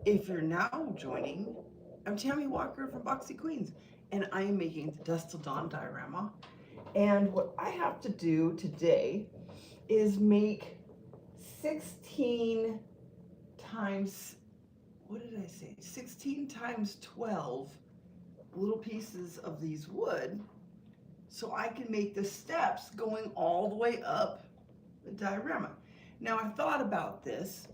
If you're now joining, I'm Tammy Walker from Boxy Queens, and I am making the Dusk Till Dawn Diorama. And what I have to do today is make 16 times, what did I say? 16 times 12 little pieces of these wood so I can make the steps going all the way up the diorama. Now I thought about this.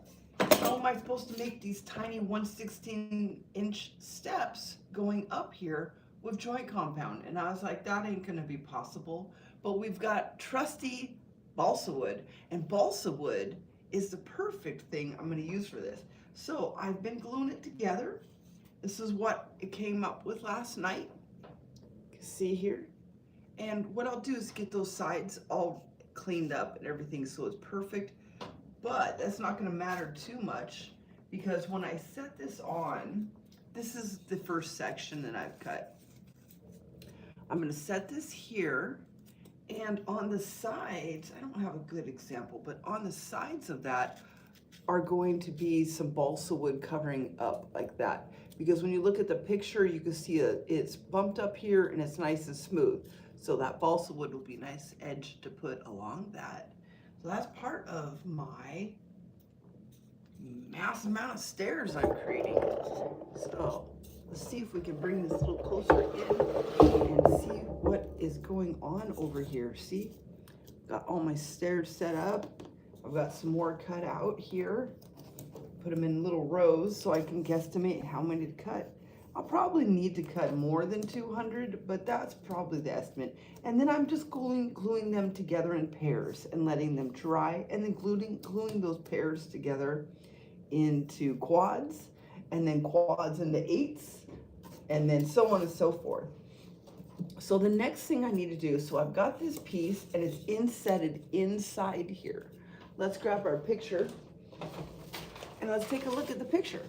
How am I supposed to make these tiny 1/16-inch steps going up here with joint compound? And I was like, that ain't gonna be possible. But we've got trusty balsa wood, and balsa wood is the perfect thing I'm gonna use for this. So I've been gluing it together. This is what it came up with last night. You can see here. And what I'll do is get those sides all cleaned up and everything so it's perfect. But that's not going to matter too much because when I set this on, this is the first section that I've cut. I'm going to set this here, and on the sides, I don't have a good example, but on the sides of that are going to be some balsa wood covering up like that. Because when you look at the picture, you can see it's bumped up here and it's nice and smooth. So that balsa wood will be a nice edge to put along that. So that's part of my massive amount of stairs I'm creating. So let's see if we can bring this a little closer in and see what is going on over here. See, got all my stairs set up. I've got some more cut out here. Put them in little rows so I can guesstimate how many to cut. I'll probably need to cut more than 200, but that's probably the estimate. And then I'm just gluing them together in pairs and letting them dry, and then gluing those pairs together into quads, and then quads into eights, and then so on and so forth. So the next thing I need to do, so I've got this piece and it's insetted inside here. Let's grab our picture and let's take a look at the picture.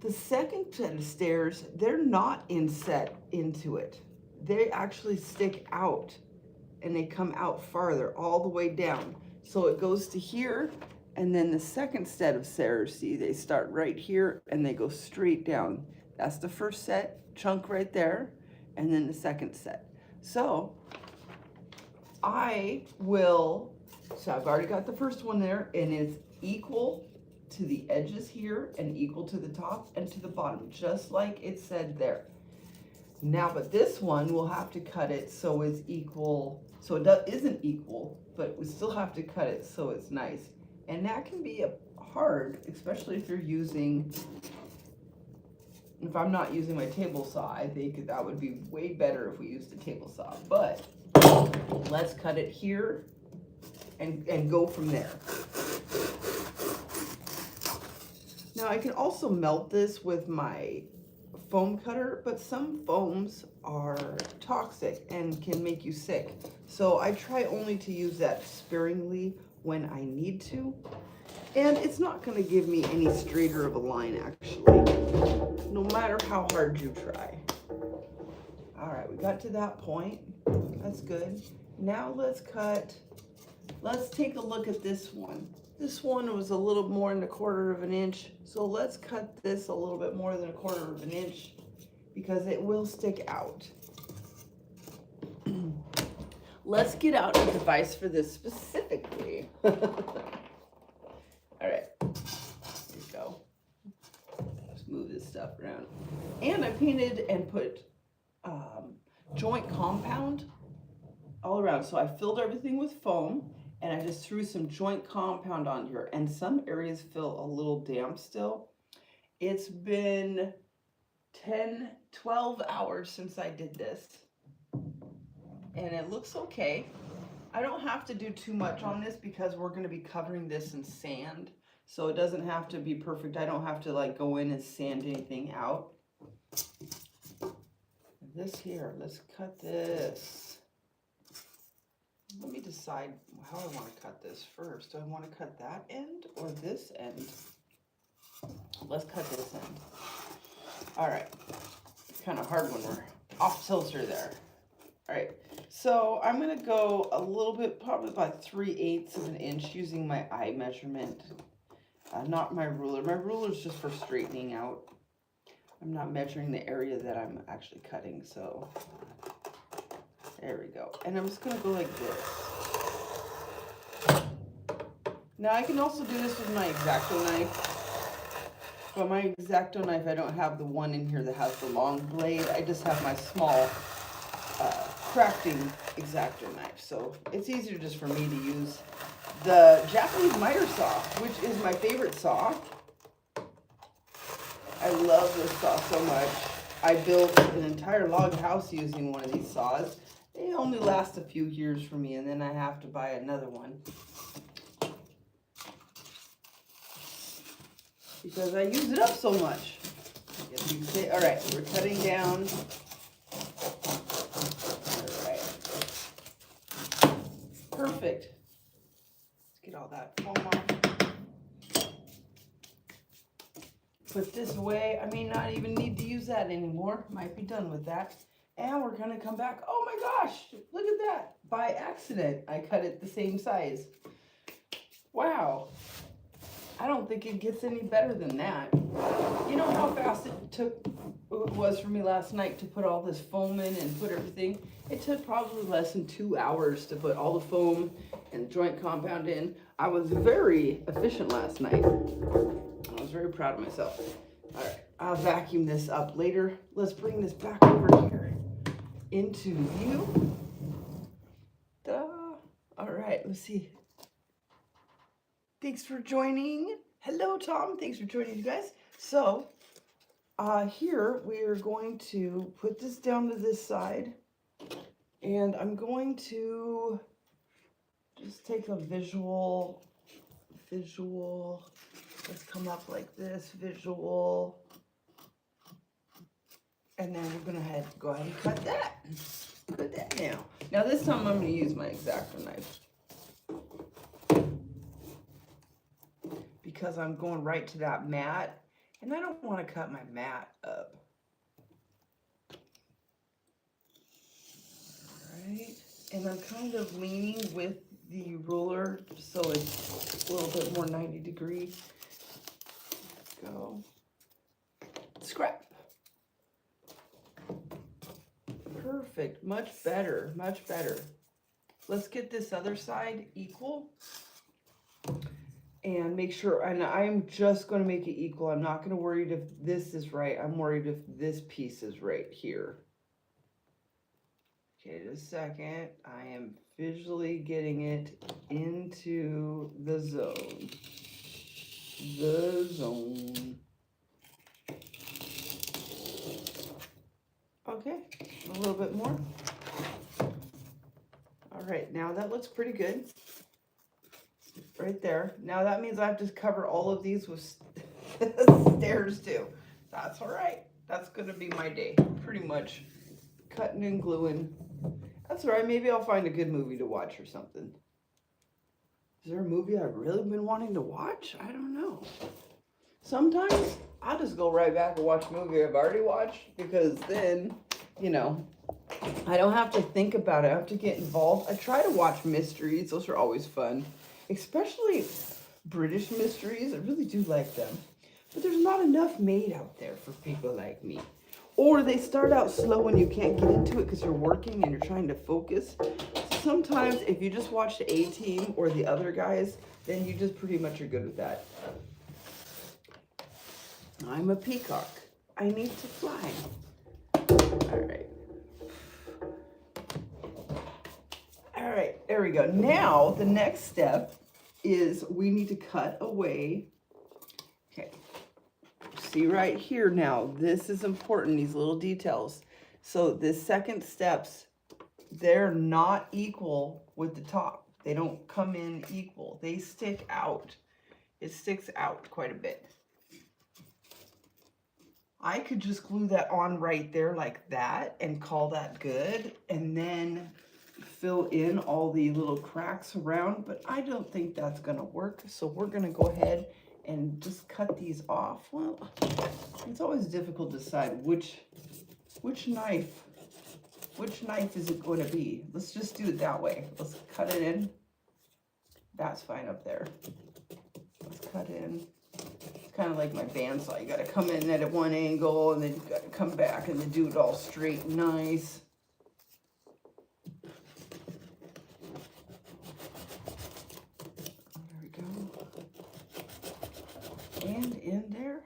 The second set of stairs, they're not inset into it. They actually stick out and they come out farther all the way down. So it goes to here, and then the second set of stairs, see, they start right here and they go straight down. That's the first set chunk right there, and then the second set. So I've already got the first one there, and it's equal to the edges here and equal to the top and to the bottom, just like it said there. Now, but this one, we'll have to cut it so it's equal, so it isn't equal, but we still have to cut it so it's nice. And that can be hard, especially if you're using, if I'm not using my table saw. I think that would be way better if we used a table saw, but let's cut it here and go from there. Now I can also melt this with my foam cutter, but some foams are toxic and can make you sick. So I try only to use that sparingly when I need to. And it's not gonna give me any straighter of a line actually, no matter how hard you try. All right, we got to that point. That's good. Now let's take a look at this one. This one was a little more than 1/4 of an inch. So let's cut this a little bit more than 1/4 of an inch because it will stick out. Let's get out a device for this specifically. All right, here we go. Just move this stuff around. And I painted and put joint compound all around. So I filled everything with foam, and I just threw some joint compound on here, and some areas feel a little damp still. It's been 12 hours since I did this, and it looks okay. I don't have to do too much on this because we're going to be covering this in sand, so it doesn't have to be perfect. I don't have to like go in and sand anything out. This here, let's cut this. Let me decide how I want to cut this first. Do I want to cut that end or this end? Let's cut this end. All right, it's kind of hard when we're off kilter there. All right, so I'm gonna go a little bit, probably about 3/8 of an inch using my eye measurement. not my ruler. My ruler is just for straightening out. I'm not measuring the area that I'm actually cutting, so there we go. And I'm just gonna go like this. Now I can also do this with my X-Acto knife, but my X-Acto knife, I don't have the one in here that has the long blade. I just have my small crafting X-Acto knife, so it's easier just for me to use the Japanese miter saw, which is my favorite saw. I love this saw so much. I built an entire log house using one of these saws. They only last a few years for me, and then I have to buy another one, because I use it up so much. I guess you could say. All right, we're cutting down. All right. Perfect. Let's get all that foam off. Put this away. I may not even need to use that anymore. Might be done with that. And we're gonna come back. Oh my gosh, look at that. By accident, I cut it the same size. Wow. I don't think it gets any better than that. You know how fast it was for me last night to put all this foam in and put everything? It took probably less than 2 hours to put all the foam and joint compound in. I was very efficient last night. I was very proud of myself. All right, I'll vacuum this up later. Let's bring this back over here into view. All right, let's see. Thanks for joining. Hello, Tom. Thanks for joining, you guys. So here we are going to put this down to this side, and I'm going to just take a visual. Let's come up like this, visual. And then we're gonna go ahead and cut that. Cut that now. Now this time I'm gonna use my X-Acto knife, because I'm going right to that mat, and I don't want to cut my mat up. All right, and I'm kind of leaning with the ruler so it's a little bit more 90 degrees. Let's go. Scrap. Perfect. Much better. Much better. Let's get this other side equal. And make sure, and I'm just going to make it equal. I'm not going to worry if this is right. I'm worried if this piece is right here. Okay, just a second. I am visually getting it into the zone. The zone. Okay, a little bit more. All right, now that looks pretty good. Right there. Now that means I have to cover all of these with stairs too. That's all right. That's gonna be my day, pretty much. Cutting and gluing. That's all right. Maybe I'll find a good movie to watch or something. Is there a movie I've really been wanting to watch? I don't know. Sometimes I'll just go right back and watch a movie I've already watched, because then, you know, I don't have to think about it. I have to get involved. I try to watch mysteries. Those are always fun. Especially British mysteries. I really do like them. But there's not enough made out there for people like me. Or they start out slow and you can't get into it because you're working and you're trying to focus. So sometimes if you just watch the A-Team or the other guys, then you just pretty much are good with that. I'm a peacock. I need to fly. All right. All right, there we go. Now, the next step is we need to cut away. Okay, see right here now, this is important, these little details. So the second steps, they're not equal with the top. They don't come in equal. They stick out. It sticks out quite a bit. I could just glue that on right there like that and call that good, and then fill in all the little cracks around, but I don't think that's gonna work. So we're gonna go ahead and just cut these off. Well, it's always difficult to decide which knife is it going to be. Let's just do it that way. Let's cut it in. That's fine up there. Let's cut in kind of like my bandsaw. You got to come in at one angle, and then you got to come back and then do it all straight and nice. There we go. And in there.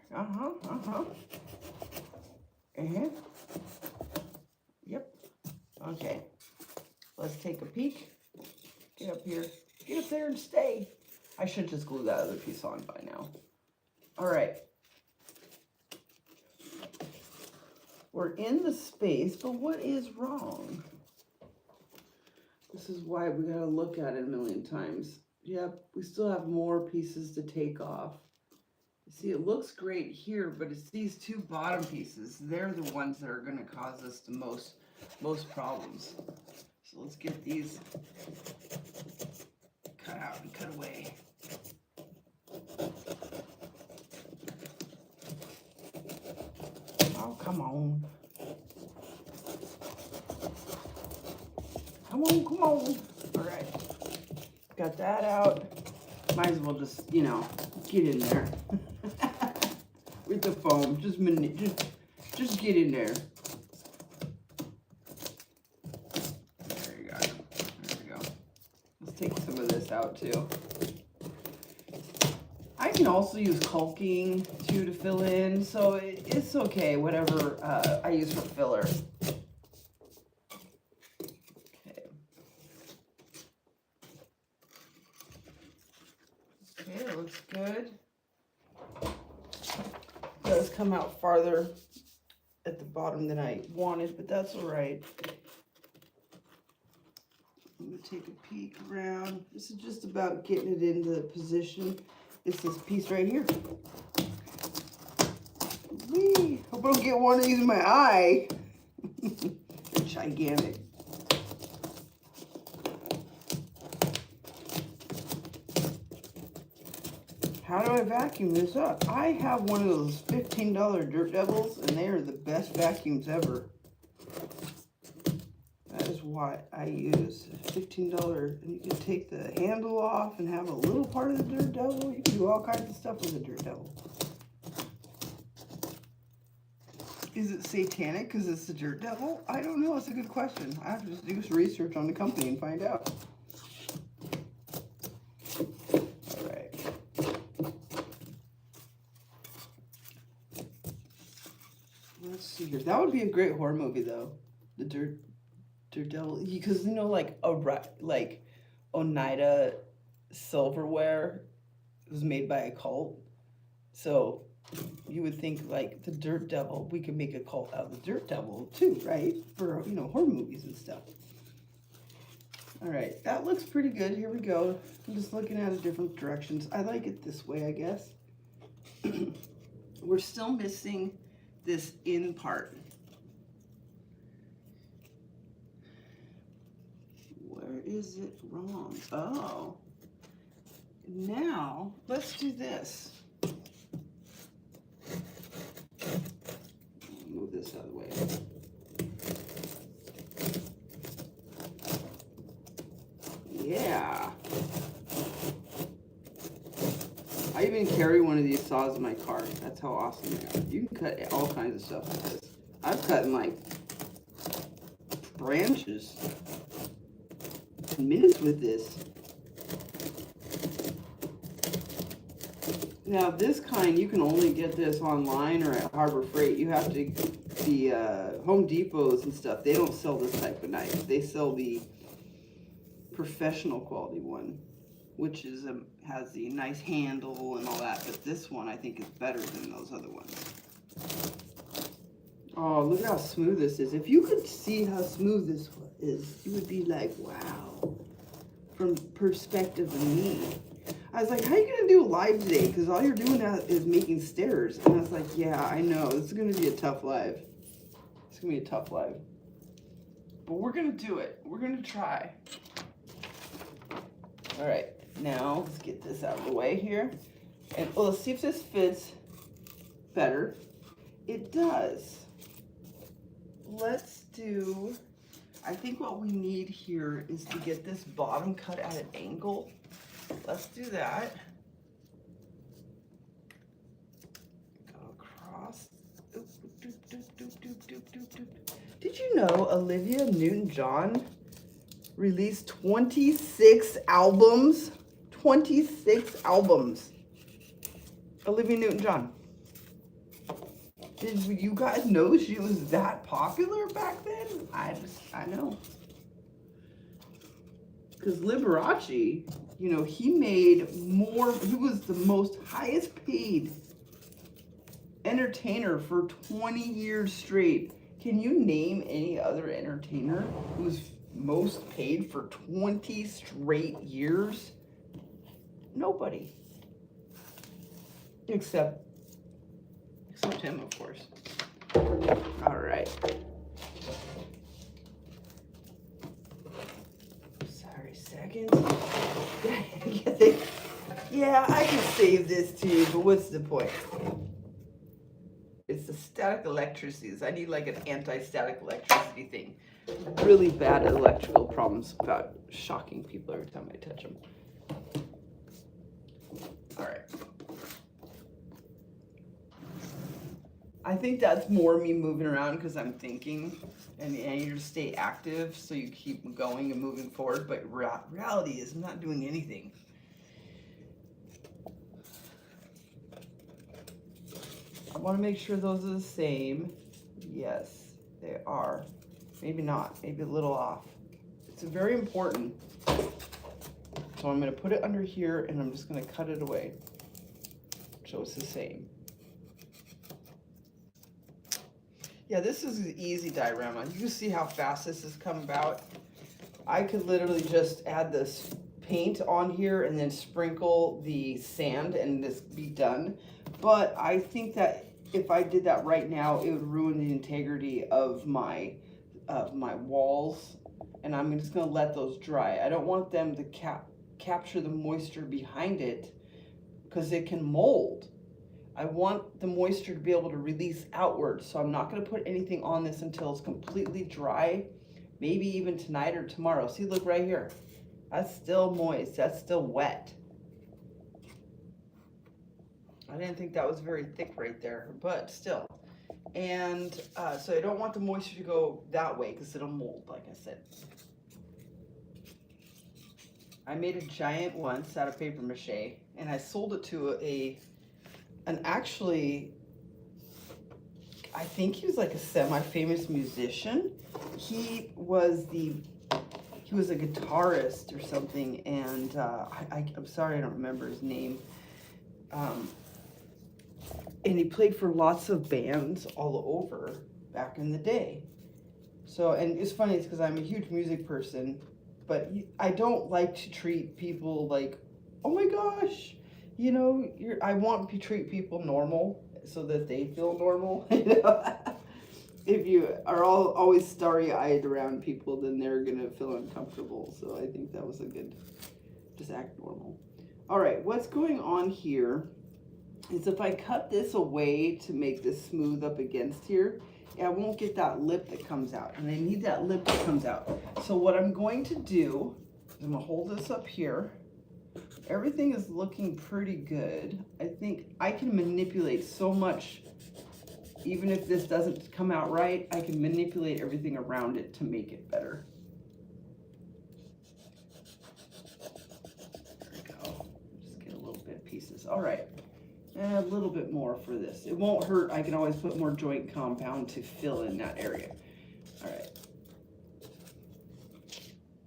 And yep. Okay. Let's take a peek. Get up here. Get up there and stay. I should just glue that other piece on by now. All right. We're in the space, but what is wrong? This is why we gotta look at it a million times. Yep, we still have more pieces to take off. See, it looks great here, but it's these two bottom pieces. They're the ones that are gonna cause us the most problems. So let's get these cut out and cut away. Oh, come on. Come on, come on. All right. Got that out. Might as well just, you know, get in there. With the foam. Just get in there. There you go. There we go. Let's take some of this out too. I can also use caulking too to fill in, so it's okay, whatever I use for filler. Okay. Okay, that looks good. It does come out farther at the bottom than I wanted, but that's all right. I'm gonna take a peek around. This is just about getting it into position. It's this piece right here. Whee! Hope I don't get one of these in my eye. They're gigantic. How do I vacuum this up? I have one of those $15 Dirt Devils, and they are the best vacuums ever. That is what I use. $15, and you can take the handle off and have a little part of the Dirt Devil. You can do all kinds of stuff with the Dirt Devil. Is it satanic because it's the Dirt Devil? I don't know. It's a good question. I have to just do some research on the company and find out. All right. Let's see here. That would be a great horror movie, though. The Dirt Devil, because you know, like Oneida silverware was made by a cult, so you would think like the Dirt Devil, we could make a cult out of the Dirt Devil too, right? For, you know, horror movies and stuff. All right, that looks pretty good. Here we go. I'm just looking at it different directions. I like it this way, I guess. We're still missing this in part. Is it wrong? Oh, now let's do this. Move this out of the way. Yeah. I even carry one of these saws in my car. That's how awesome they are. You can cut all kinds of stuff with this. I've cut in like branches. Minutes with this. Now this kind, you can only get this online or at Harbor Freight. You have to, the Home Depots and stuff, they don't sell this type of knife. They sell the professional quality one, which is has the nice handle and all that. But this one I think is better than those other ones. Oh, look at how smooth this is. If you could see how smooth this is, you would be like, wow. From perspective of me. I was like, how are you going to do a live today? Because all you're doing now is making stairs. And I was like, yeah, I know. This is going to be a tough live. It's going to be a tough live. But we're going to do it. We're going to try. All right. Now, let's get this out of the way here. And well, let's see if this fits better. It does. Let's do... I think what we need here is to get this bottom cut at an angle. Let's do that. Did you know Olivia Newton-John released 26 albums? 26 albums. Olivia Newton-John. Did you guys know she was that popular back then? I know. Because Liberace, you know, he was the most highest paid entertainer for 20 years straight. Can you name any other entertainer who's most paid for 20 straight years? Nobody. Except him, of course. All right. Sorry, seconds. Yeah, I can save this too, but what's the point? It's the static electricities. I need like an anti-static electricity thing. Really bad electrical problems about shocking people every time I touch them. All right. I think that's more me moving around because I'm thinking, and you just stay active so you keep going and moving forward. But reality is I'm not doing anything. I want to make sure those are the same. Yes, they are. Maybe not. Maybe a little off. It's very important. So I'm going to put it under here, and I'm just going to cut it away so it's the same. Yeah, this is an easy diorama. You can see how fast this has come about. I could literally just add this paint on here and then sprinkle the sand and this be done. But I think that if I did that right now, it would ruin the integrity of my walls. And I'm just gonna let those dry. I don't want them to capture the moisture behind it because it can mold. I want the moisture to be able to release outward, so I'm not going to put anything on this until it's completely dry, maybe even tonight or tomorrow. See, look right here. That's still moist. That's still wet. I didn't think that was very thick right there, but still. And so I don't want the moisture to go that way because it'll mold, like I said. I made a giant once out of paper mache, and I sold it to actually, I think he was like a semi-famous musician. He was a guitarist or something, and I'm sorry I don't remember his name. And he played for lots of bands all over back in the day. So, and it's funny, it's because I'm a huge music person, but I don't like to treat people like, oh my gosh, you know, I want to treat people normal so that they feel normal. You know? If you are always starry-eyed around people, then they're gonna feel uncomfortable. So I think that was a good, just act normal. All right, what's going on here is if I cut this away to make this smooth up against here, I won't get that lip that comes out, and I need that lip that comes out. So what I'm going to do is I'm gonna hold this up here. Everything is looking pretty good. I think I can manipulate so much. Even if this doesn't come out right, I can manipulate everything around it to make it better. There we go. Just get a little bit of pieces. All right. And a little bit more for this. It won't hurt. I can always put more joint compound to fill in that area. All right.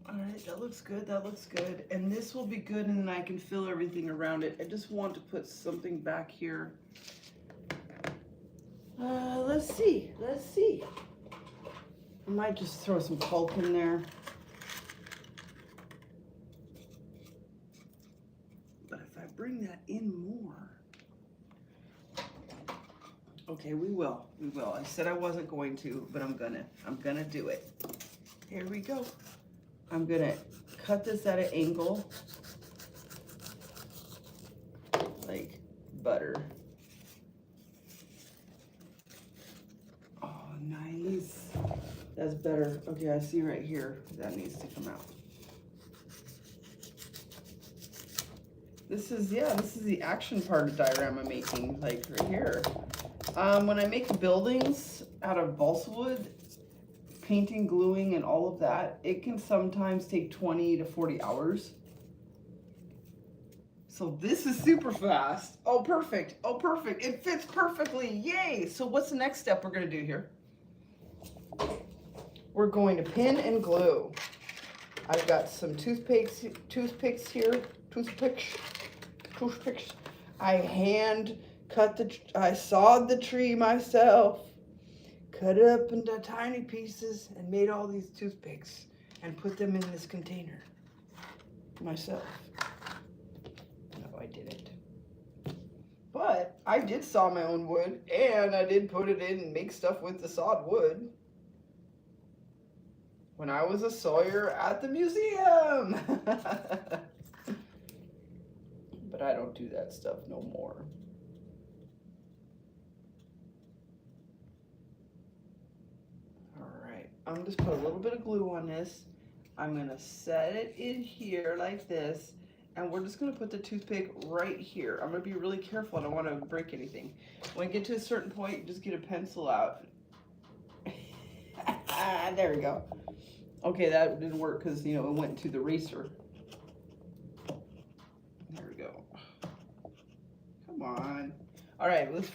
All right, that looks good, that looks good. And this will be good, and then I can fill everything around it. I just want to put something back here. Let's see. I might just throw some pulp in there. But if I bring that in more, okay, we will. I said I wasn't going to, but I'm gonna do it. Here we go. I'm gonna cut this at an angle, like butter. Oh, nice. That's better. Okay, I see right here. That needs to come out. This is the action part of diorama making, like right here. When I make buildings, out of balsa wood, painting, gluing, and all of that, it can sometimes take 20 to 40 hours. So this is super fast. Oh, perfect. Oh, perfect. It fits perfectly. Yay. So what's the next step we're going to do here? We're going to pin and glue. I've got some toothpicks here. Toothpicks. I sawed the tree myself. Cut it up into tiny pieces and made all these toothpicks and put them in this container myself. No, I didn't. But I did saw my own wood, and I did put it in and make stuff with the sawed wood when I was a sawyer at the museum. But I don't do that stuff no more. I'm just put a little bit of glue on this. I'm gonna set it in here like this, and we're just gonna put the toothpick right here. I'm gonna be really careful. I don't want to break anything. When you get to a certain point, you just get a pencil out. There we go. Okay, that didn't work because, you know, it went to the eraser. There we go. Come on. All right, let's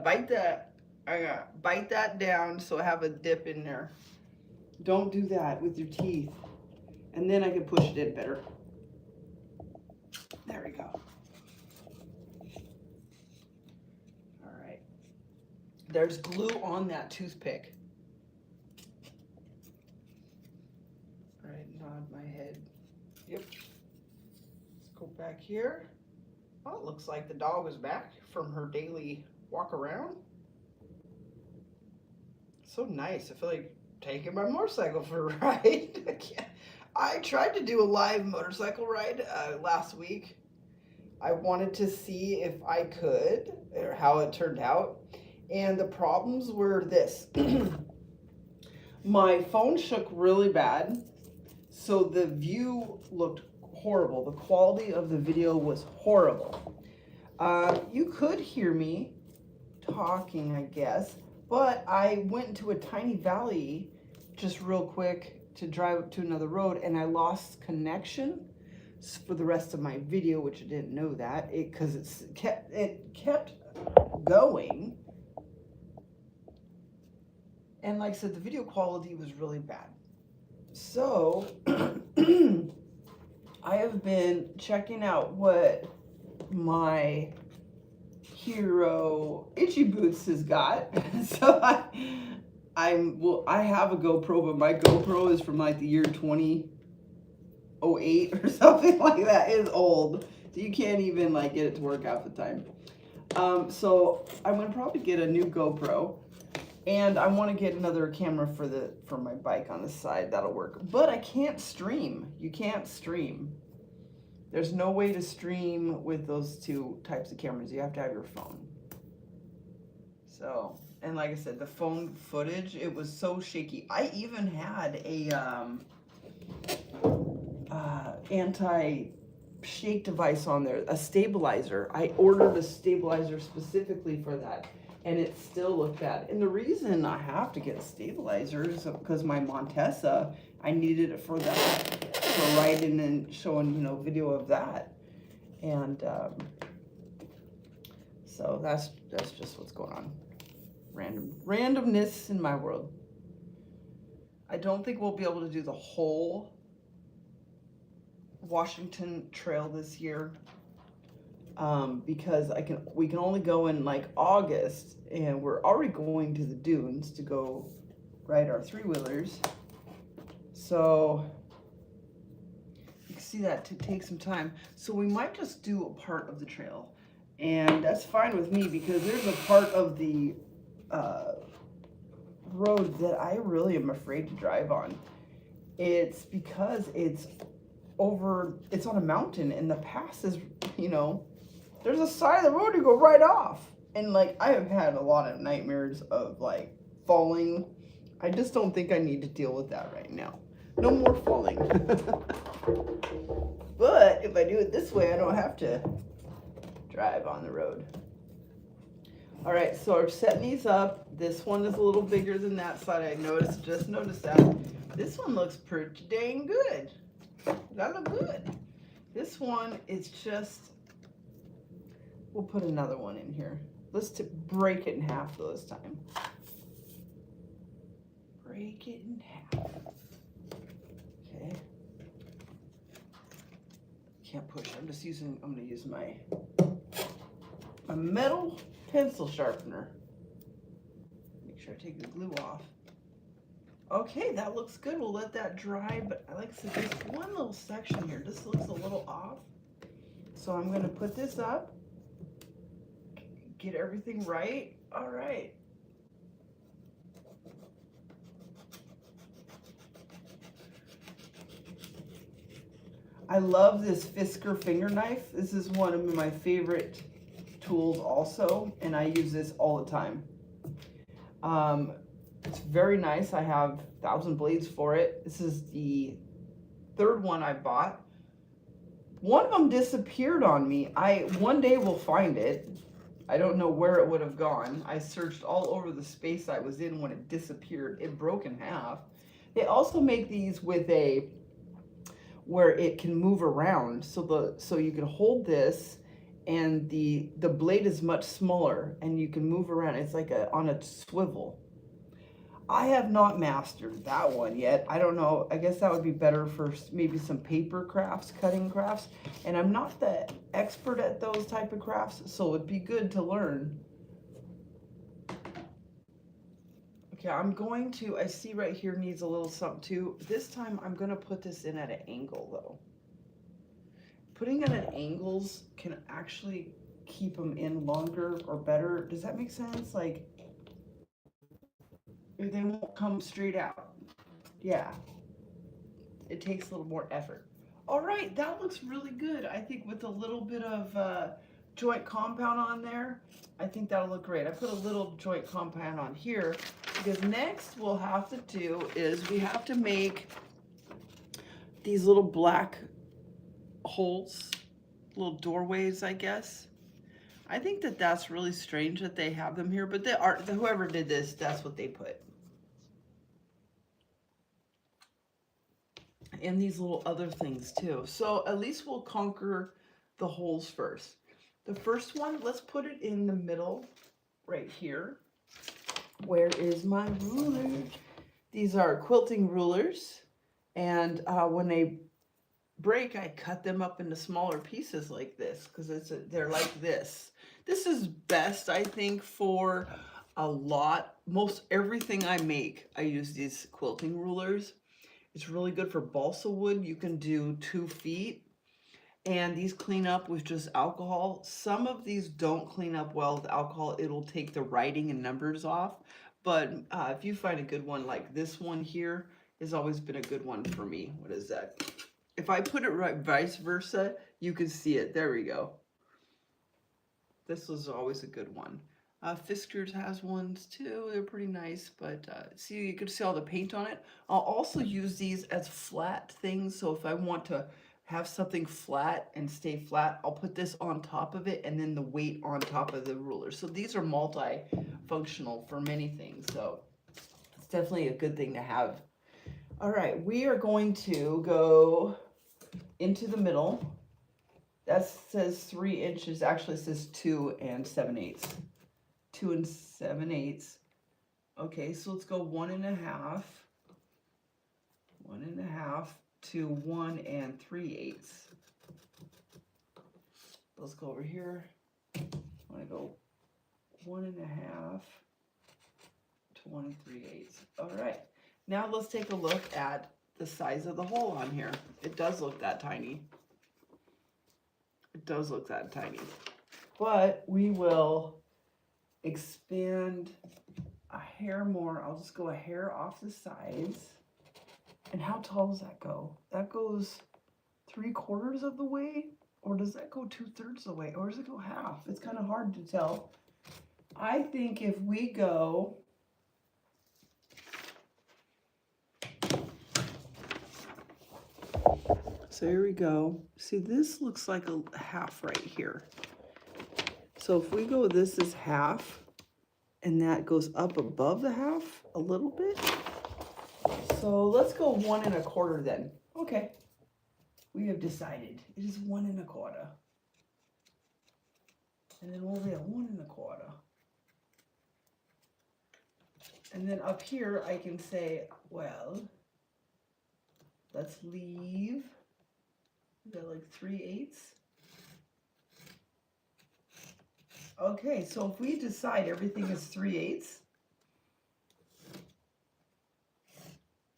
bite that. I gotta bite that down so I have a dip in there. Don't do that with your teeth. And then I can push it in better. There we go. All right. There's glue on that toothpick. All right, nod my head. Yep. Let's go back here. Oh, it looks like the dog is back from her daily walk around. So nice. I feel like taking my motorcycle for a ride. I tried to do a live motorcycle ride last week. I wanted to see if I could, or how it turned out. And the problems were this. My phone shook really bad, so the view looked horrible. The quality of the video was horrible. You could hear me talking, I guess, but I went into a tiny valley just real quick to drive to another road, and I lost connection for the rest of my video, which I didn't know that, because it kept going. And like I said, the video quality was really bad. So I have been checking out what my hero Itchy Boots has got. So I have a GoPro, but my GoPro is from like the year 2008 or something like that. It's old, so you can't even like get it to work half the time. So I'm gonna probably get a new GoPro, and I want to get another camera for my bike on the side. That'll work. But I can't stream. You can't stream. There's no way to stream with those two types of cameras. You have to have your phone. So, and like I said, the phone footage, it was so shaky. I even had a anti-shake device on there, a stabilizer. I ordered a stabilizer specifically for that, and it still looked bad. And the reason I have to get a stabilizer is because my Montesa, I needed it for that, for riding and showing, you know, video of that. And so that's just what's going on. Randomness in my world. I don't think we'll be able to do the whole Washington Trail this year, because we can only go in like August, and we're already going to the dunes to go ride our three-wheelers. So you can see that to take some time. So we might just do a part of the trail, and that's fine with me, because there's a part of the road that I really am afraid to drive on. It's because it's on a mountain, and the pass is, you know, there's a side of the road you go right off. And like, I have had a lot of nightmares of like falling. I just don't think I need to deal with that right now. No more falling. But if I do it this way, I don't have to drive on the road. All right, so I'm setting these up. This one is a little bigger than that side. Just noticed that. This one looks pretty dang good. That look good. This one is just, we'll put another one in here. Let's break it in half though this time. Break it in half. Okay. Can't push. I'm gonna use my metal pencil sharpener. Make sure I take the glue off. Okay, that looks good. We'll let that dry, but I like to see this one little section here. This looks a little off. So I'm gonna put this up, get everything right. All right. I love this Fisker finger knife. This is one of my favorite tools also, and I use this all the time. It's very nice. I have 1,000 blades for it. This is the third one I bought. One of them disappeared on me. One day will find it. I don't know where it would have gone. I searched all over the space I was in when it disappeared. It broke in half. They also make these with where it can move around, so you can hold this, and the blade is much smaller, and you can move around. It's like on a swivel. I have not mastered that one yet. I don't know. I guess that would be better for maybe some paper crafts, cutting crafts. And I'm not the expert at those type of crafts, so it'd be good to learn. Okay, I see right here needs a little something too. This time I'm gonna put this in at an angle though. Putting it at angles can actually keep them in longer or better. Does that make sense? Like, they won't come straight out. Yeah, it takes a little more effort. All right, that looks really good. I think with a little bit of joint compound on there, I think that'll look great. I put a little joint compound on here because next we'll have to do is we have to make these little black holes, little doorways, I guess. I think that's really strange that they have them here, but whoever did this, that's what they put. And these little other things too. So at least we'll conquer the holes first. The first one, let's put it in the middle right here. Where is my ruler? These are quilting rulers, and when they break, I cut them up into smaller pieces like this because they're like this. This is best, I think, for most everything I make. I use these quilting rulers. It's really good for balsa wood. You can do 2 feet, and these clean up with just alcohol. Some of these don't clean up well with alcohol. It'll take the writing and numbers off. But if you find a good one like this one here, has always been a good one for me. What is that? If I put it right vice versa, you can see it. There we go. This was always a good one. Fisker's has ones too. They're pretty nice, but see, you can see all the paint on it. I'll also use these as flat things. So if I want to have something flat and stay flat, I'll put this on top of it and then the weight on top of the ruler. So these are multi-functional for many things. So it's definitely a good thing to have. All right, we are going to go into the middle. That says 3 inches. Actually, it says 2 7/8. 2 7/8. Okay, so let's go 1 1/2. 1 1/2 to 1 3/8. Let's go over here. I'm gonna go 1 1/2 to 1 3/8. All right. Now let's take a look at the size of the hole on here. It does look that tiny. It does look that tiny. But we will expand a hair more. I'll just go a hair off the sides. And how tall does that go? That goes 3/4 of the way? Or does that go 2/3 of the way? Or does it go half? It's kind of hard to tell. I think if we go... So here we go. See, this looks like a half right here. So if we go, this is half. and that goes up above the half a little bit. So let's go 1 1/4 then. Okay, we have decided it is 1 1/4. And then we'll be at 1 1/4. And then up here I can say, well, let's leave, is that like 3/8? Okay, so if we decide everything is 3/8,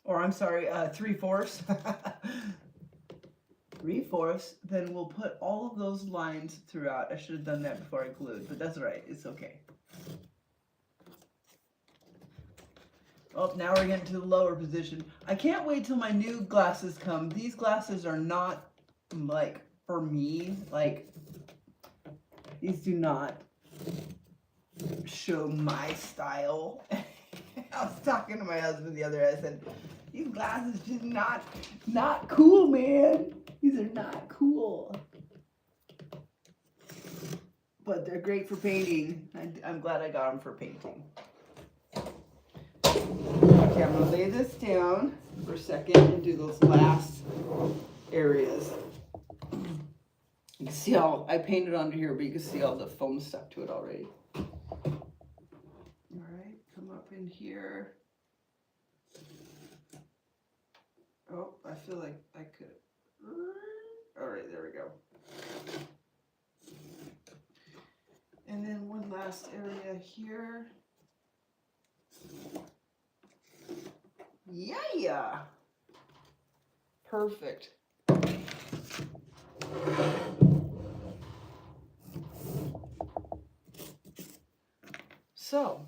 or I'm sorry, 3/4, 3/4, then we'll put all of those lines throughout. I should have done that before I glued, but that's all right, it's okay. Oh, now we're getting to the lower position. I can't wait till my new glasses come. These glasses are not, like, for me. Like, these do not show my style. I was talking to my husband the other day. I said, these glasses just not cool, man. These are not cool. But they're great for painting. I'm glad I got them for painting. Okay, I'm gonna lay this down for a second and do those last areas. You can see how I painted under here, but you can see all the foam stuck to it already. All right, come up in here. Oh, I feel like I could. All right, there we go. And then one last area here. Yeah. Perfect. So,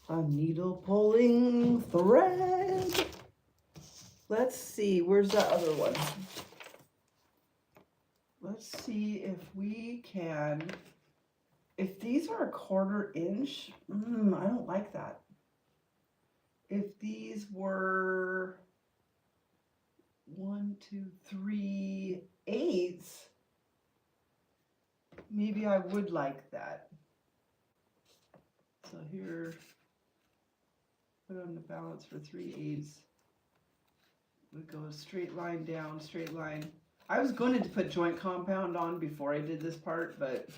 a needle pulling thread. Let's see, where's that other one? Let's see if we can, if these are 1/4 inch, I don't like that. If these were 1, 2, 3/8, maybe I would like that. So here, put on the balance for 3/8. We go a straight line down, straight line. I was going to put joint compound on before I did this part, but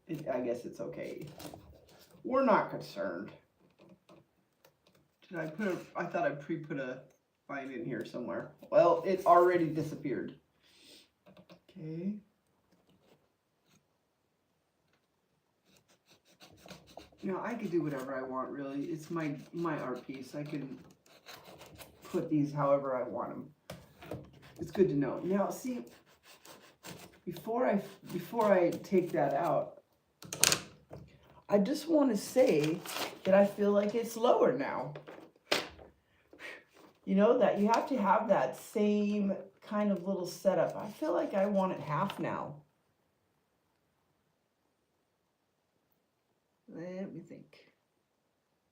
I guess it's okay. We're not concerned. Did I put I thought I pre-put a line in here somewhere. Well, it already disappeared. Okay. Now I could do whatever I want, really. It's my art piece. I can put these however I want them. It's good to know. Now, see, before I take that out, I just want to say that I feel like it's lower now. You know, that you have to have that same kind of little setup. I feel like I want it half now. Let me think.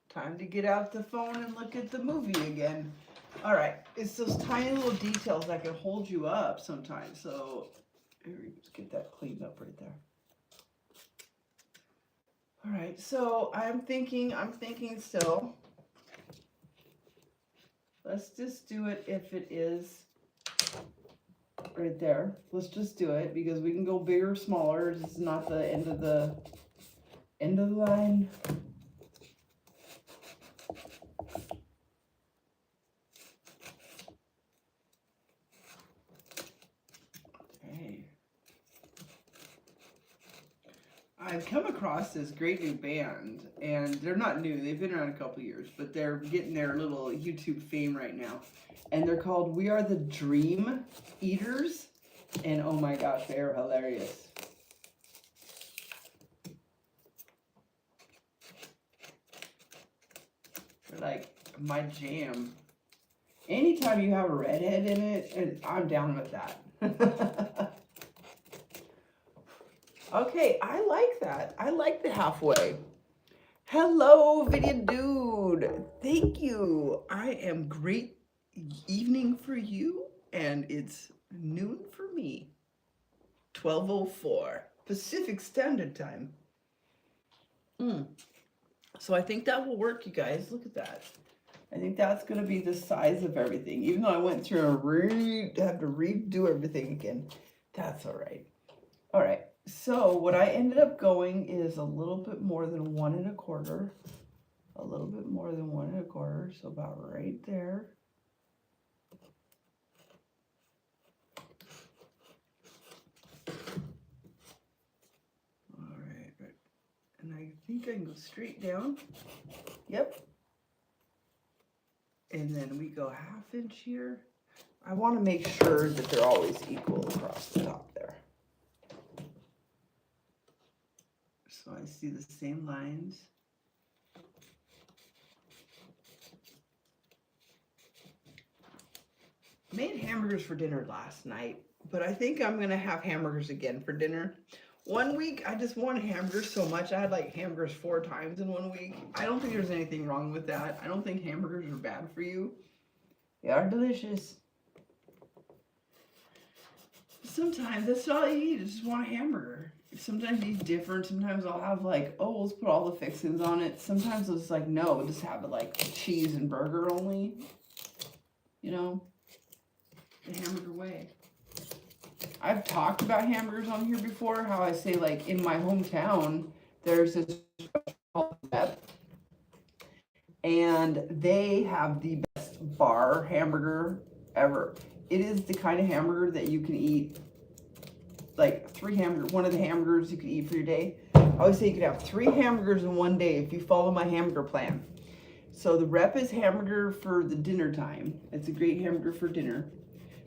Time to get out the phone and look at the movie again. All right, it's those tiny little details that can hold you up sometimes. So here, let's get that cleaned up right there. All right, so I'm thinking still. Let's just do it if it is right there. Let's just do it because we can go bigger or smaller. This is not the end of the line. I've come across this great new band, and they're not new. They've been around a couple years, but they're getting their little YouTube fame right now. And they're called We Are the Dream Eaters, and oh my gosh, they're hilarious. They're like my jam. Anytime you have a redhead in it, I'm down with that. Okay, I like that. I like the halfway. Hello, video dude. Thank you. I am great evening for you, and it's noon for me. 12:04. Pacific Standard Time. So I think that will work, you guys. Look at that. I think that's going to be the size of everything. Even though I went through and have to redo everything again, that's all right. All right. So what I ended up going is a little bit more than 1 1/4. A little bit more than 1 1/4. So about right there. All right. And I think I can go straight down. Yep. And then we go 1/2 inch here. I want to make sure that they're always equal across the top there. So I see the same lines. Made hamburgers for dinner last night, but I think I'm going to have hamburgers again for dinner. One week, I just wanted hamburgers so much. I had like hamburgers 4 times in 1 week. I don't think there's anything wrong with that. I don't think hamburgers are bad for you. They are delicious. Sometimes that's all you eat. I just want a hamburger. Sometimes you eat different. Sometimes I'll have like, oh, let's put all the fixings on it. Sometimes it's like, no, we'll just have it like cheese and burger only. You know, the hamburger way. I've talked about hamburgers on here before, how I say like in my hometown, there's this called Rep, and they have the best bar hamburger ever. It is the kind of hamburger that you can eat like 3 hamburgers, one of the hamburgers you can eat for your day. I always say you could have 3 hamburgers in one day if you follow my hamburger plan. So the Rep is hamburger for the dinner time. It's a great hamburger for dinner.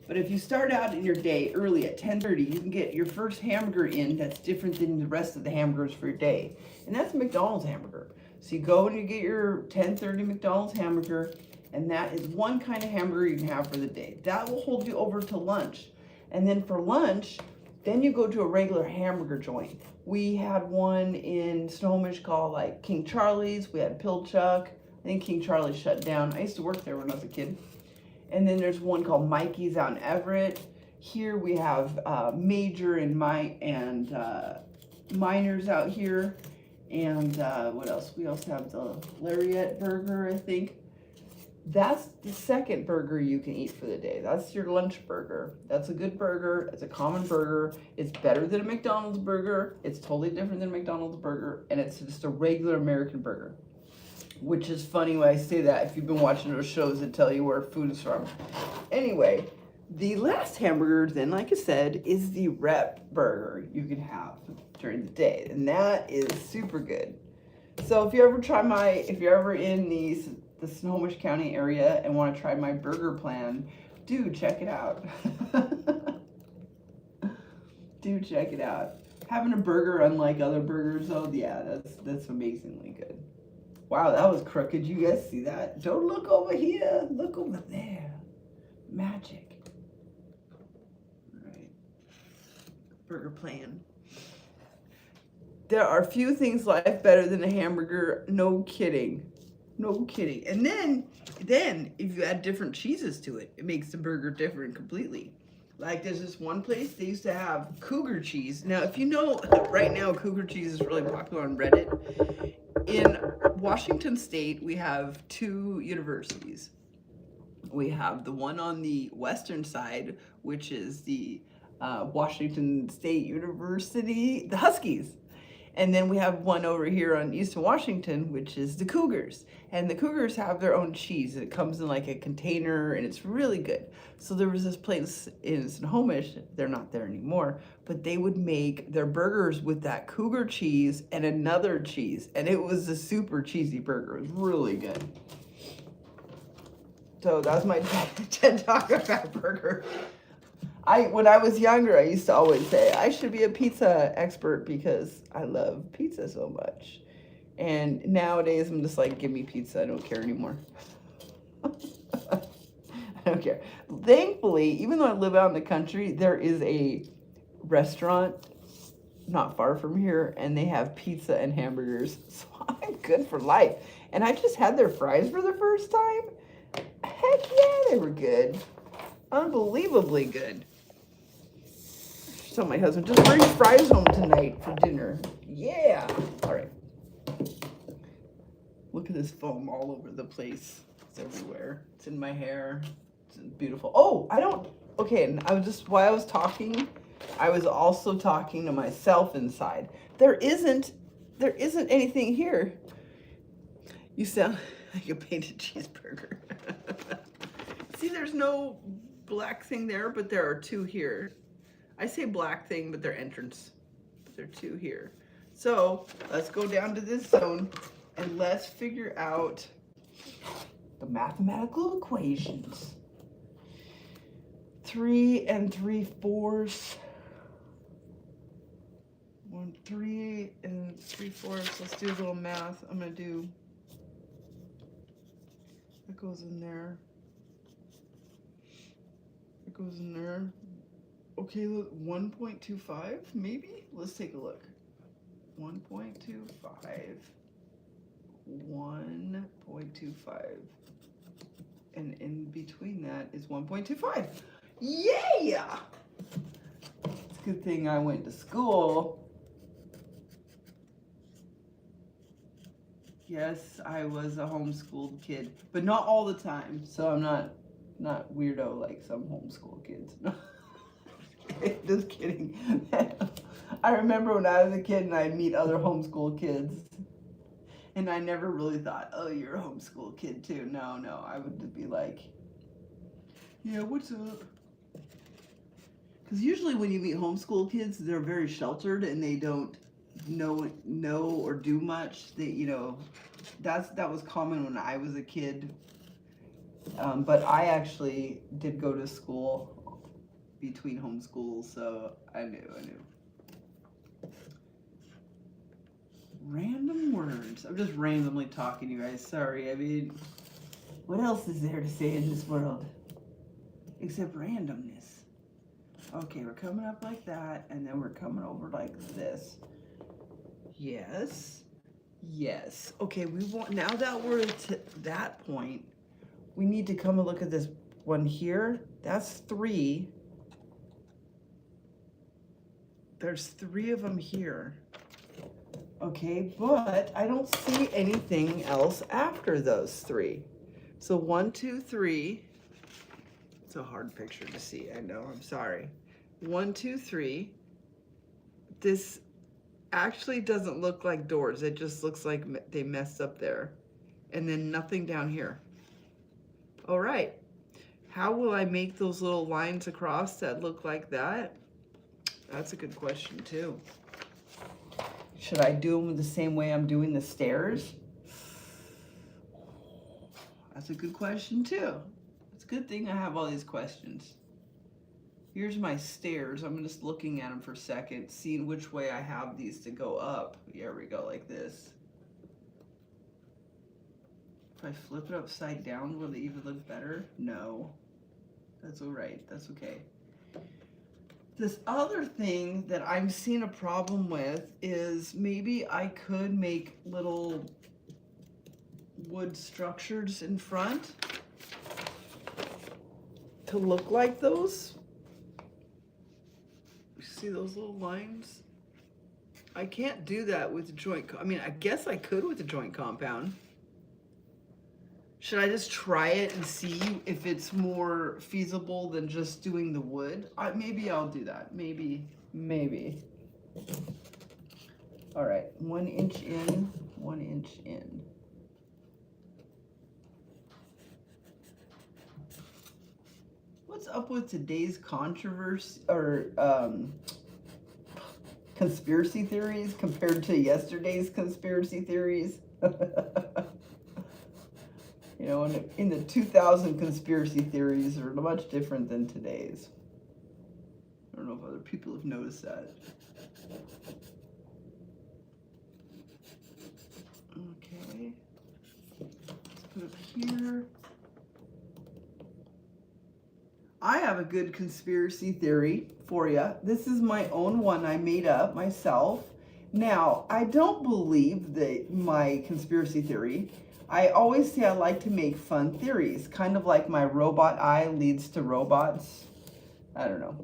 But if you start out in your day early at 10:30, you can get your first hamburger in that's different than the rest of the hamburgers for your day. And that's a McDonald's hamburger. So you go and you get your 10:30 McDonald's hamburger, and that is one kind of hamburger you can have for the day. That will hold you over to lunch. And then for lunch, then you go to a regular hamburger joint. We had one in Snohomish called like King Charlie's. We had Pilchuck. I think King Charlie's shut down. I used to work there when I was a kid. And then there's one called Mikey's out in Everett. Here we have Major and Miners out here. And what else? We also have the Lariat burger, I think. That's the second burger you can eat for the day. That's your lunch burger. That's a good burger. It's a common burger. It's better than a McDonald's burger. It's totally different than a McDonald's burger. And it's just a regular American burger. Which is funny when I say that if you've been watching those shows that tell you where food is from. Anyway, the last hamburger then, like I said, is the Rep burger you can have during the day. And that is super good. So if you ever in the Snohomish County area and want to try my burger plan, do check it out. Do check it out. Having a burger unlike other burgers, though, yeah, that's amazingly good. Wow, that was crooked. You guys see that? Don't look over here. Look over there. Magic. All right. Burger plan. There are few things life better than a hamburger. No kidding. No kidding. And then if you add different cheeses to it, it makes the burger different completely. Like there's this one place, they used to have cougar cheese. Now, if you know, right now, cougar cheese is really popular on Reddit. In Washington State, we have 2 universities. We have the one on the western side, which is the Washington State University, the Huskies. And then we have one over here on Eastern Washington, which is the Cougars. And the Cougars have their own cheese. It comes in like a container, and it's really good. So there was this place in Snohomish, they're not there anymore, but they would make their burgers with that Cougar cheese and another cheese. And it was a super cheesy burger. It was really good. So that was my TED Talk about burger. When I was younger, I used to always say, I should be a pizza expert because I love pizza so much. And nowadays, I'm just like, give me pizza. I don't care anymore. I don't care. Thankfully, even though I live out in the country, there is a restaurant not far from here, and they have pizza and hamburgers. So I'm good for life. And I just had their fries for the first time. Heck yeah, they were good. Unbelievably good. should tell my husband, just bring fries home tonight for dinner. Yeah. All right. Look at this foam all over the place. It's everywhere. It's in my hair. It's beautiful. Oh, okay, and while I was talking, I was also talking to myself inside. There isn't anything here. You sound like a painted cheeseburger. See, there's no black thing there, but there are two here. I say black thing, but they're entrance. There are two here. So let's go down to this zone and let's figure out the mathematical equations. 3 3/4. 3 3/4. Let's do a little math. I'm gonna do. That goes in there. It goes in there. Okay, look, 1.25 maybe. Let's take a look. 1.25. 1.25. And in between that is 1.25. Yeah! It's a good thing I went to school. Yes, I was a homeschooled kid, but not all the time. So I'm not weirdo like some homeschool kids. Just kidding. I remember when I was a kid and I'd meet other homeschool kids. And I never really thought, oh, you're a homeschool kid too. No, I would just be like, yeah, what's up? Because usually when you meet homeschool kids, they're very sheltered and they don't know or do much. That was common when I was a kid. But I actually did go to school between homeschools, so I knew. Random words. I'm just randomly talking to you guys. Sorry. I mean, what else is there to say in this world except randomness? Okay, we're coming up like that, and then we're coming over like this. Yes. Okay, now that we're at that point, we need to come and look at this one here. That's 3. There's 3 of them here. Okay, but I don't see anything else after those 3. So 1, 2, 3. It's a hard picture to see. I know, I'm sorry. 1, 2, 3. This actually doesn't look like doors. It just looks like they messed up there. And then nothing down here. All right. How will I make those little lines across that look like that? That's a good question too. Should I do them the same way I'm doing the stairs? That's a good question too. It's a good thing I have all these questions. Here's my stairs. I'm just looking at them for a second, seeing which way I have these to go up. Here we go, like this. If I flip it upside down, will it even look better? No. That's all right. That's okay. This other thing that I'm seeing a problem with is maybe I could make little wood structures in front to look like those. See those little lines? I can't do that with a joint. I mean, I guess I could with a joint compound. Should I just try it and see if it's more feasible than just doing the wood? Maybe I'll do that. Maybe. All right, 1 inch in, 1 inch in. What's up with today's controversy or conspiracy theories compared to yesterday's conspiracy theories? You know, in the 2000 conspiracy theories are much different than today's. I don't know if other people have noticed that. Okay. Let's put it here. I have a good conspiracy theory for you. This is my own one I made up myself. Now, I don't believe my conspiracy theory. I always say I like to make fun theories, kind of like my robot eye leads to robots. I don't know.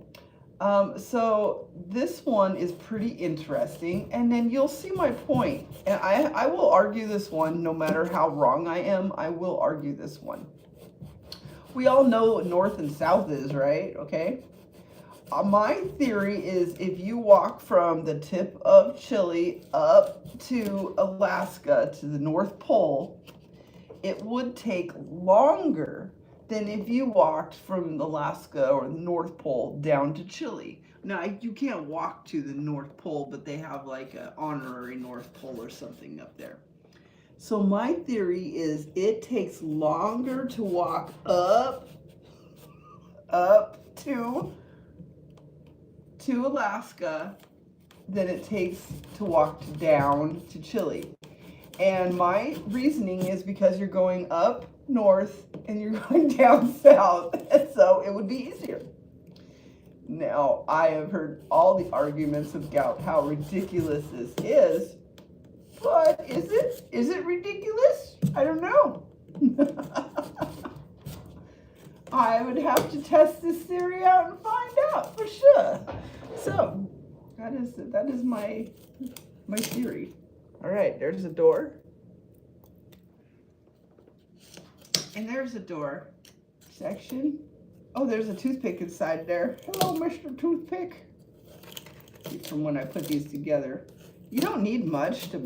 So this one is pretty interesting, and then you'll see my point. And I will argue this one no matter how wrong I am. I will argue this one. We all know what north and south is, right? Okay. My theory is if you walk from the tip of Chile up to Alaska to the North Pole, it would take longer than if you walked from Alaska or the North Pole down to Chile. Now, you can't walk to the North Pole, but they have like an honorary North Pole or something up there. So my theory is it takes longer to walk up to Alaska than it takes to walk down to Chile. And my reasoning is because you're going up north and you're going down south, and so it would be easier. Now, I have heard all the arguments about how ridiculous this is, but is it? Is it ridiculous? I don't know. I would have to test this theory out and find out for sure. So, that is my theory. All right, there's a door. And there's a door section. Oh, there's a toothpick inside there. Hello, Mr. Toothpick. From when I put these together. You don't need much to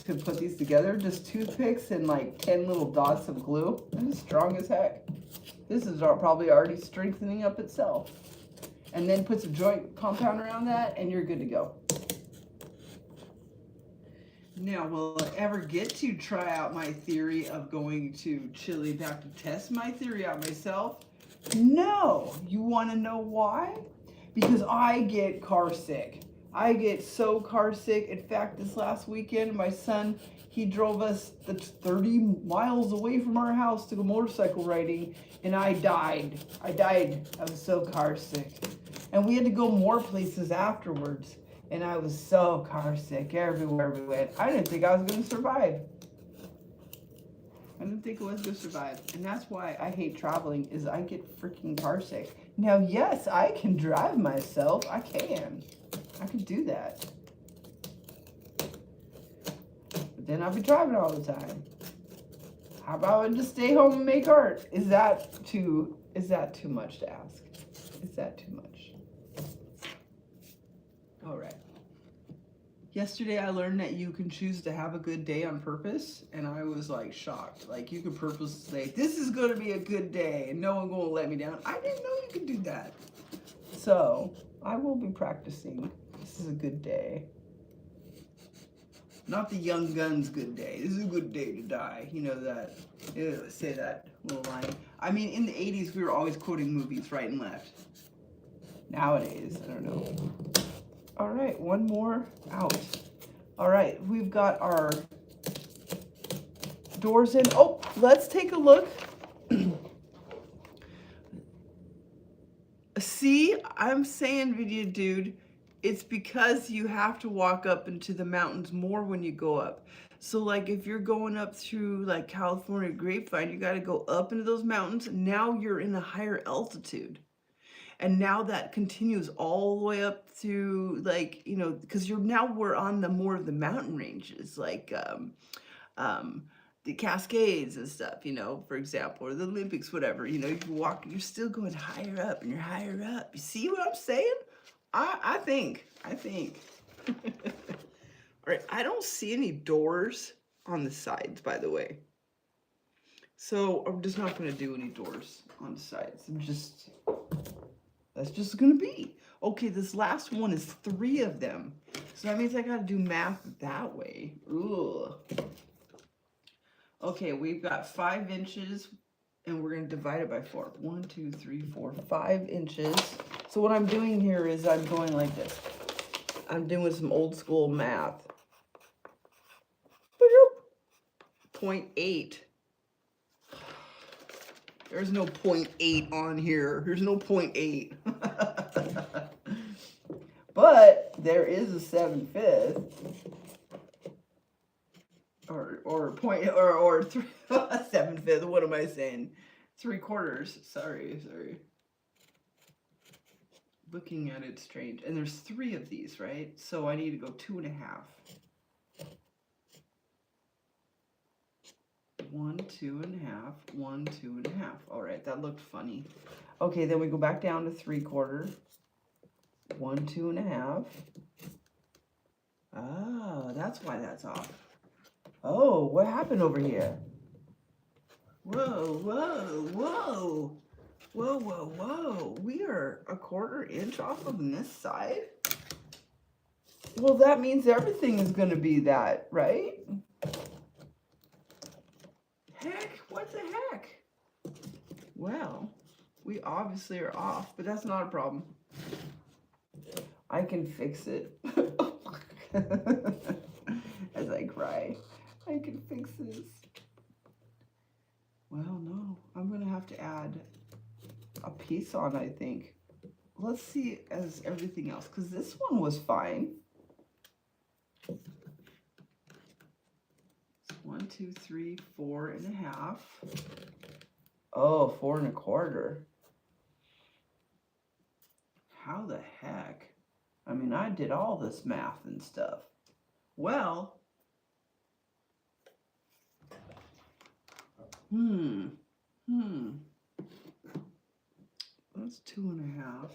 put these together. Just toothpicks and like 10 little dots of glue. And it's strong as heck. This is probably already strengthening up itself. And then put some joint compound around that and you're good to go. Now, will I ever get to try out my theory of going to Chile back to test my theory out myself? No. You want to know why? Because I get car sick. I get so car sick. In fact, this last weekend, my son, he drove us the 30 miles away from our house to go motorcycle riding, and I died. I was so car sick. And we had to go more places afterwards. And I was so car sick everywhere we went. I didn't think I was going to survive. I didn't think I was going to survive. And that's why I hate traveling, is I get freaking car sick. Now, yes, I can drive myself. I can do that. But then I'll be driving all the time. How about I just stay home and make art? Is that too much to ask? Is that too much? All right. Yesterday I learned that you can choose to have a good day on purpose, and I was like shocked. Like you could purposely say, this is going to be a good day and no one going to let me down. I didn't know you could do that. So I will be practicing. This is a good day. Not the Young Guns good day. This is a good day to die. You know that. Say that little line. I mean, in the 80s we were always quoting movies right and left. Nowadays, I don't know. All right, one more out. All right, we've got our doors in. Oh, let's take a look. See, I'm saying, video dude, it's because you have to walk up into the mountains more when you go up. So like if you're going up through like California Grapevine, you got to go up into those mountains. Now you're in a higher altitude. And now that continues all the way up through, like, you know, because we're on the more of the mountain ranges, like the Cascades and stuff, you know, for example, or the Olympics, whatever, you know, you're still going higher up and you're higher up. You see what I'm saying? I think. All right, I don't see any doors on the sides, by the way. So I'm just not going to do any doors on the sides. That's just going to be. Okay, this last one is 3 of them. So that means I got to do math that way. Ugh. Okay, we've got 5 inches, and we're going to divide it by 4. 1, 2, 3, 4, 5 inches. So what I'm doing here is I'm going like this. I'm doing some old school math. 0.8. There's no 0.8 on here. There's no 0.8. But there is a 7/5. Or 7/5. What am I saying? 3/4. Sorry. looking at it strange. And there's 3 of these, right? So I need to go 2.5. 1, 2.5, 1, 2.5. All right, that looked funny. Okay, then we go back down to 3/4. 1, 2.5. Oh, that's why that's off. Oh, what happened over here? Whoa, whoa, whoa. Whoa, whoa, whoa. We are 1/4 inch off of this side? Well, that means everything is going to be that, right? Heck, what the heck? Well, we obviously are off, but that's not a problem. I can fix it. As I cry, I can fix this. Well, no, I'm going to have to add a piece on, I think. Let's see as everything else, because this one was fine. 1, 2, 3, 4.5. Oh, 4.25. How the heck? I mean, I did all this math and stuff. Well, that's 2.5.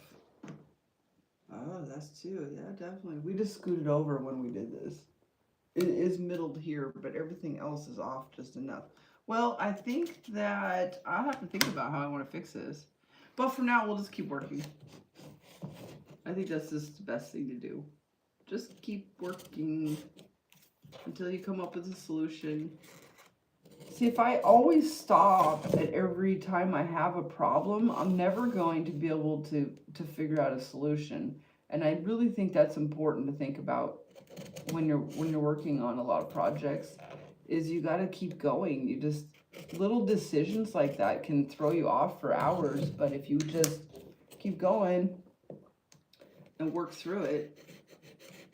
Oh, that's 2. Yeah, definitely. We just scooted over when we did this. It is middled here, but everything else is off just enough. Well, I think that I'll have to think about how I want to fix this. But for now, we'll just keep working. I think that's just the best thing to do. Just keep working until you come up with a solution. See, if I always stop at every time I have a problem, I'm never going to be able to figure out a solution. And I really think that's important to think about when you're working on a lot of projects, is you got to keep going. You just, little decisions like that can throw you off for hours, but if you just keep going and work through it,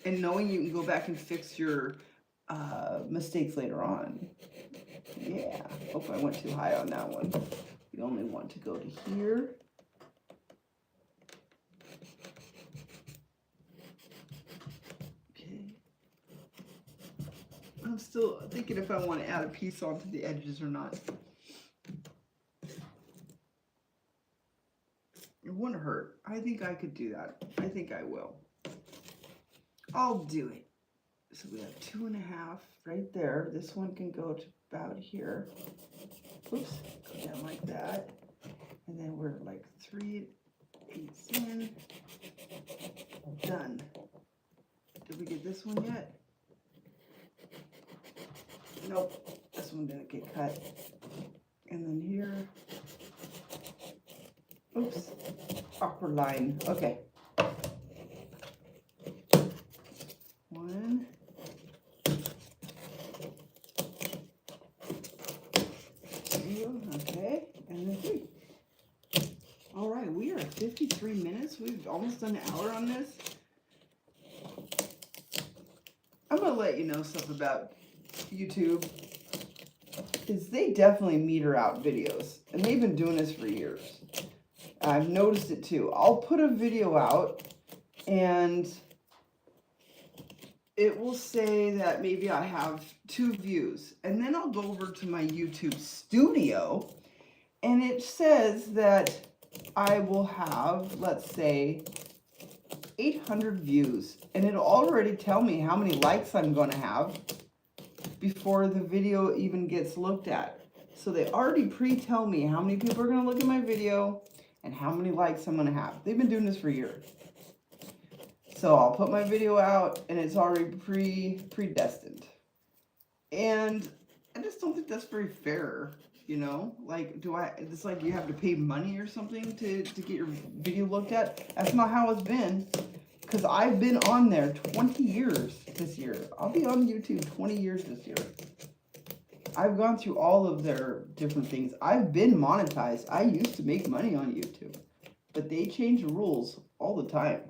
and knowing you can go back and fix your mistakes later on. Yeah, hope I went too high on that one. You only want to go to here. Okay. I'm still thinking if I want to add a piece onto the edges or not. It wouldn't hurt. I think I could do that. I think I will. I'll do it. So we have 2.5 right there. This one can go to about here. Oops, go down like that. And then we're like 3/8 in. Done. Did we get this one yet? Nope, this one didn't get cut. And then here. Oops, awkward line. Okay. 1. 2, okay, and then 3. All right, we are at 53 minutes. We've almost done an hour on this. I'm gonna let you know something about YouTube, is they definitely meter out videos, and they've been doing this for years. I've noticed it too. I'll put a video out and it will say that maybe I have 2 views, and then I'll go over to my YouTube studio and it says that I will have, let's say, 800 views, and it'll already tell me how many likes I'm going to have before the video even gets looked at. So they already pre-tell me how many people are going to look at my video and how many likes I'm going to have. They've been doing this for years. So I'll put my video out and it's already predestined. And I just don't think that's very fair, you know? Like, it's like you have to pay money or something to get your video looked at? That's not how it's been. Because I've been on there 20 years this year. I'll be on YouTube 20 years this year. I've gone through all of their different things. I've been monetized. I used to make money on YouTube. But they change the rules all the time.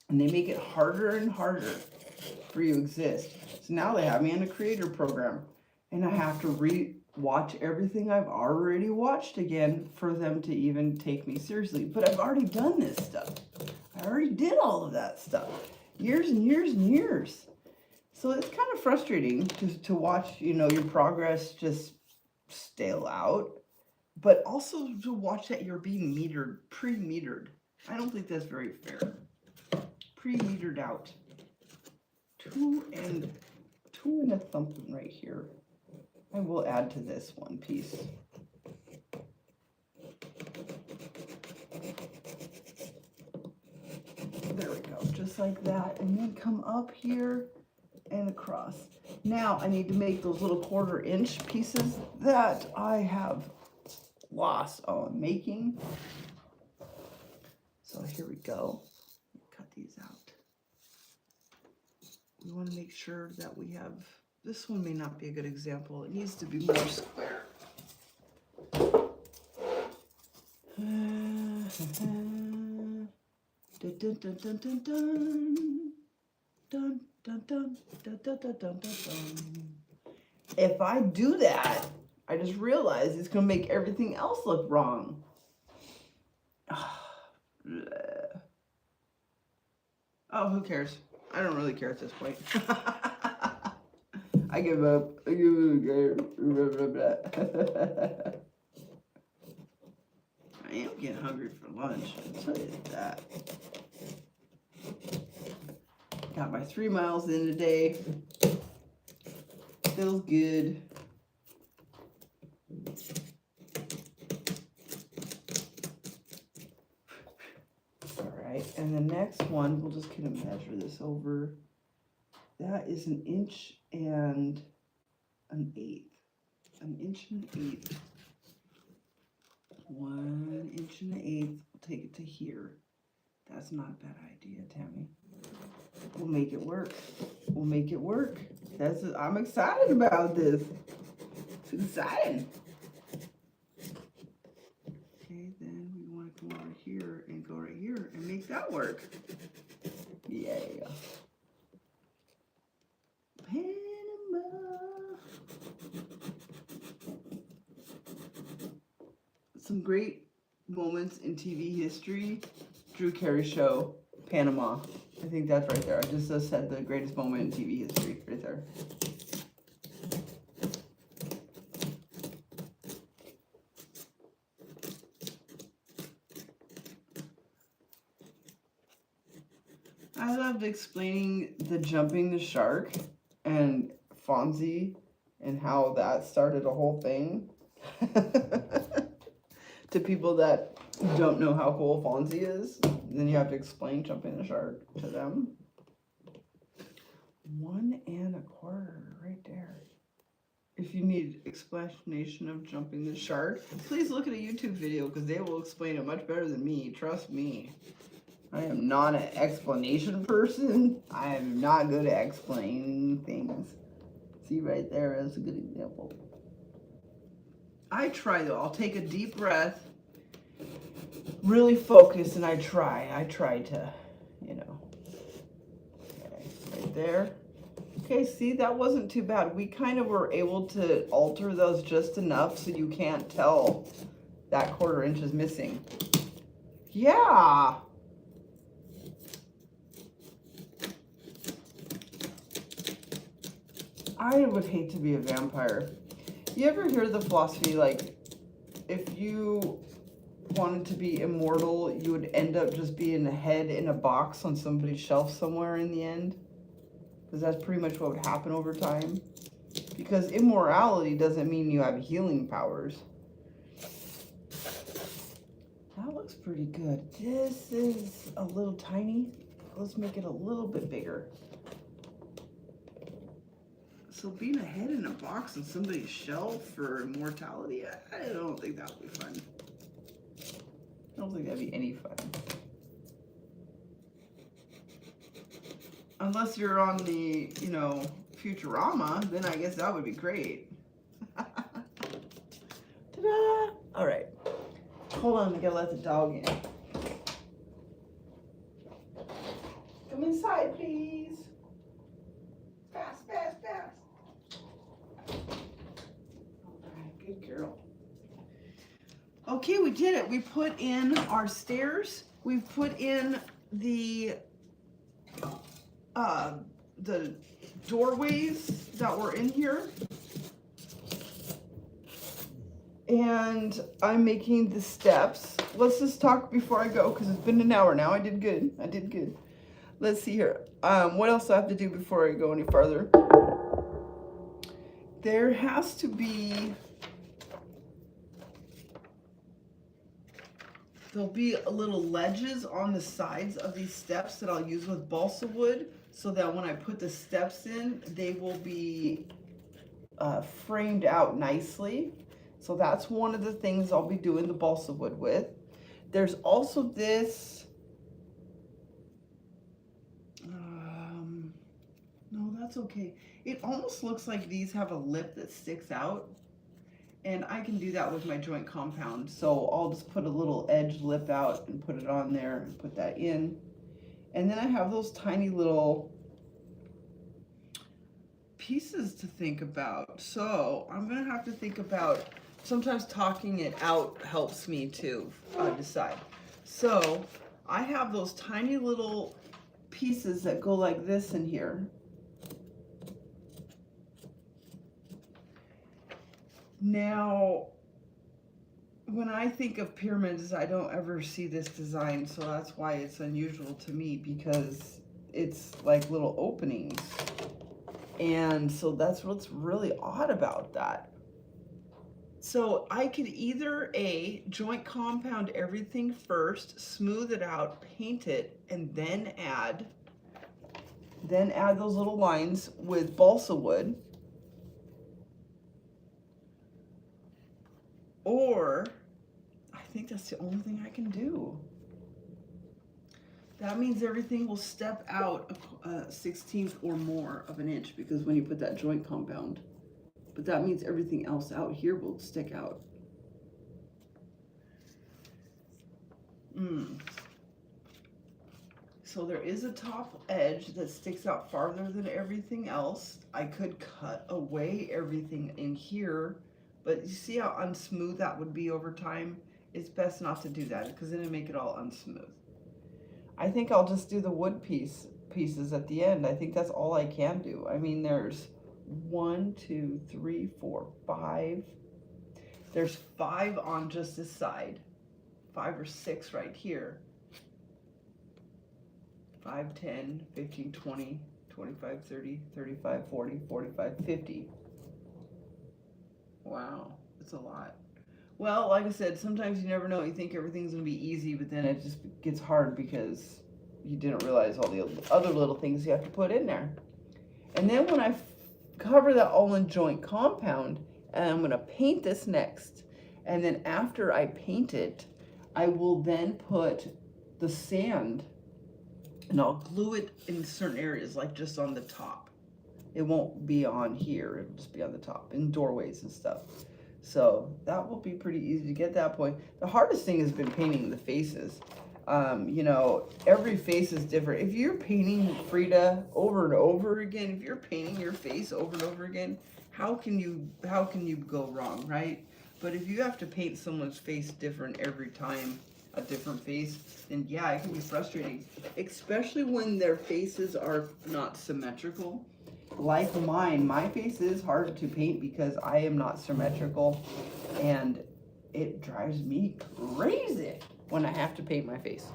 And they make it harder and harder for you to exist. So now they have me in a creator program. And I have to re-watch everything I've already watched again for them to even take me seriously. But I've already done this stuff. I already did all of that stuff. Years and years and years. So it's kind of frustrating to watch, you know, your progress just stale out, but also to watch that you're being metered, pre-metered. I don't think that's very fair. Pre-metered out. Two and a thumping right here. I will add to this one piece. There we go, just like that, and then come up here and across. Now I need to make those little 1/4 inch pieces that I have lost on making. So here we go. Cut these out. We want to make sure that we have, this one may not be a good example. It needs to be more square. Dun, dun, dun, dun, dun, dun. Dun, dun, dun, dun, dun, dun, dun, dun. If I do that, I just realized it's going to make everything else look wrong. Oh, who cares? I don't really care at this point. I give up. I am getting hungry for lunch. I'll tell you that. Got my 3 miles in today. Feels good. All right, and the next one, we'll just kind of measure this over. That is 1 inch and 1/8. 1 inch and 1/8. 1 inch and 1/8. We'll take it to here. That's not a bad idea, Tammy. We'll make it work. We'll make it work. I'm excited about this. It's exciting. Okay, then we want to come over here and go right here and make that work. Yeah. Panama. Some great moments in TV history. Drew Carey show, Panama. I think that's right there. I just said the greatest moment in TV history right there. I loved explaining the jumping the shark and Fonzie and how that started a whole thing to people that don't know how cool Fonzie is. Then you have to explain jumping the shark to them. 1 1/4 right there. If you need explanation of jumping the shark, please look at a YouTube video because they will explain it much better than me. Trust me. I am not an explanation person. I am not good at explaining things. See right there, that's a good example. I try though. I'll take a deep breath, really focus, and I try to, you know. Okay, right there. Okay, see, that wasn't too bad. We kind of were able to alter those just enough so you can't tell that 1/4 inch is missing. Yeah. I would hate to be a vampire. You ever hear the philosophy, like, if you wanted to be immortal, you would end up just being a head in a box on somebody's shelf somewhere in the end? Because that's pretty much what would happen over time. Because immorality doesn't mean you have healing powers. That looks pretty good. This is a little tiny. Let's make it a little bit bigger. So being a head in a box on somebody's shelf for immortality, I don't think that would be fun. I don't think that'd be any fun. Unless you're on the, you know, Futurama, then I guess that would be great. Ta-da! All right. Hold on, I gotta let the dog in. Come inside, please. Fast, fast, fast. All right, good girl. Okay, we did it. We put in our stairs. We've put in the doorways that were in here. And I'm making the steps. Let's just talk before I go, because it's been an hour now. I did good. I did good. Let's see here. What else do I have to do before I go any farther? There has to be, there'll be little ledges on the sides of these steps that I'll use with balsa wood, so that when I put the steps in, they will be framed out nicely. So that's one of the things I'll be doing the balsa wood with. There's also this, no, that's okay. It almost looks like these have a lip that sticks out, and I can do that with my joint compound. So I'll just put a little edge lip out and put it on there and put that in. And then I have those tiny little pieces to think about. So I'm gonna have to think about, sometimes talking it out helps me to decide. So I have those tiny little pieces that go like this in here. Now, when I think of pyramids, I don't ever see this design, so that's why it's unusual to me, because it's like little openings. And so that's what's really odd about that. So I could either joint compound everything first, smooth it out, paint it, and then add those little lines with balsa wood. Or I think that's the only thing I can do. That means everything will step out a 1/16 or more of an inch, because when you put that joint compound. But that means everything else out here will stick out. So there is a top edge that sticks out farther than everything else. I could cut away everything in here, but you see how unsmooth that would be over time? It's best not to do that, because then it'll make it all unsmooth. I think I'll just do the wood pieces at the end. I think that's all I can do. I mean, there's 1, 2, 3, 4, 5. There's 5 on just this side. 5 or 6 right here. 5, 10, 15, 20, 25, 30, 35, 40, 45, 50. Wow, that's a lot. Well, like I said, sometimes you never know. You think everything's going to be easy, but then it just gets hard because you didn't realize all the other little things you have to put in there. And then when I cover that all in joint compound, and I'm going to paint this next. And then after I paint it, I will then put the sand, and I'll glue it in certain areas, like just on the top. It won't be on here, it'll just be on the top, in doorways and stuff. So that will be pretty easy to get that point. The hardest thing has been painting the faces. You know, every face is different. If you're painting Frida over and over again, if you're painting your face over and over again, how can you go wrong, right? But if you have to paint someone's face different every time, a different face, then yeah, it can be frustrating, especially when their faces are not symmetrical. Like mine, my face is hard to paint because I am not symmetrical, and it drives me crazy when I have to paint my face.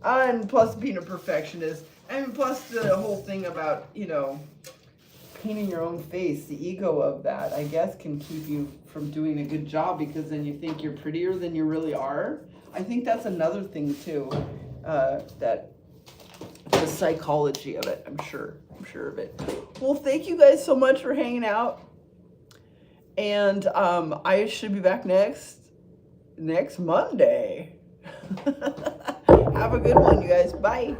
And plus being a perfectionist, and plus the whole thing about, you know, painting your own face, the ego of that, I guess, can keep you from doing a good job, because then you think you're prettier than you really are. I think that's another thing too, that the psychology of it, I'm sure of it. Well, thank you guys so much for hanging out, and I should be back next Monday. Have a good one, you guys. Bye.